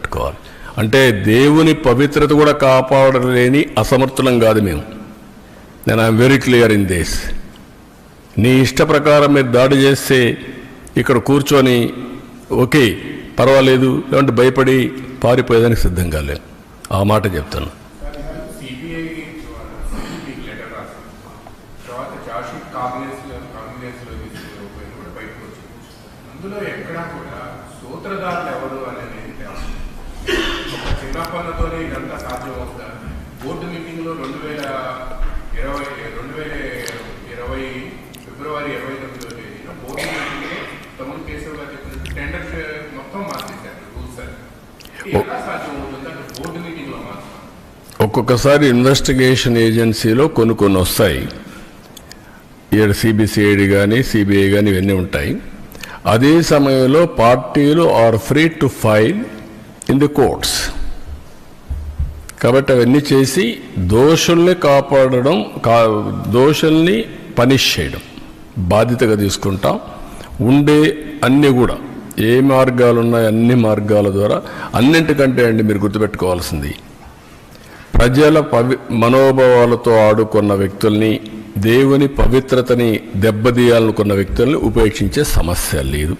గుర్తుపెట్టుకోవాలి. అంటే దేవుని పవిత్రత కూడా కాపాడలేని అసమర్థులం కాదు మేము. నేను I'm very clear in this. నీ ఇష్ట ప్రకారం మీరు దాడి చేస్తే ఇక్కడ కూర్చొని ఓకే పర్వాలేదు లేదంటే భయపడి పారిపోయేదానికి సిద్ధంగా లేవు. ఆ మాట చెప్తాను. అందులో ఎక్కడా కూడా సూత్రధారులు ఎవరు అనేది చిన్న పనులతోనే ఇదంతా సాధ్యం అవుతుందా? బోర్డు మీటింగ్లో 2020 ఫిబ్రవరి 29వ తేదీన బోర్డు మీటింగ్లో తమ్ముడు కేశవ్ గారు చెప్పినట్టు టెండర్ మొత్తం మార్చేశారు రూల్స్. ఎలా సాధ్యం అవుతుంది అంటే బోర్డు మీటింగ్లో మాత్రం? ఒక్కొక్కసారి ఇన్వెస్టిగేషన్ ఏజెన్సీలో కొన్ని వస్తాయి. సిబిసిఐడి కానీ సిబిఐ కానీ ఇవన్నీ ఉంటాయి. అదే సమయంలో పార్టీలు are free to file in the courts. కాబట్టి అవన్నీ చేసి దోషుల్ని కాపాడడం, దోషుల్ని పనిష్ చేయడం బాధ్యతగా తీసుకుంటాం. ఉండే అన్నీ కూడా ఏ మార్గాలు ఉన్నాయో అన్ని మార్గాల ద్వారా, అన్నింటికంటే అండి మీరు గుర్తుపెట్టుకోవాల్సింది, ప్రజల మనోభావాలతో ఆడుకున్న వ్యక్తుల్ని, దేవుని పవిత్రతని దెబ్బతీయాలనుకున్న వ్యక్తుల్ని ఉపేక్షించే సమస్య లేదు.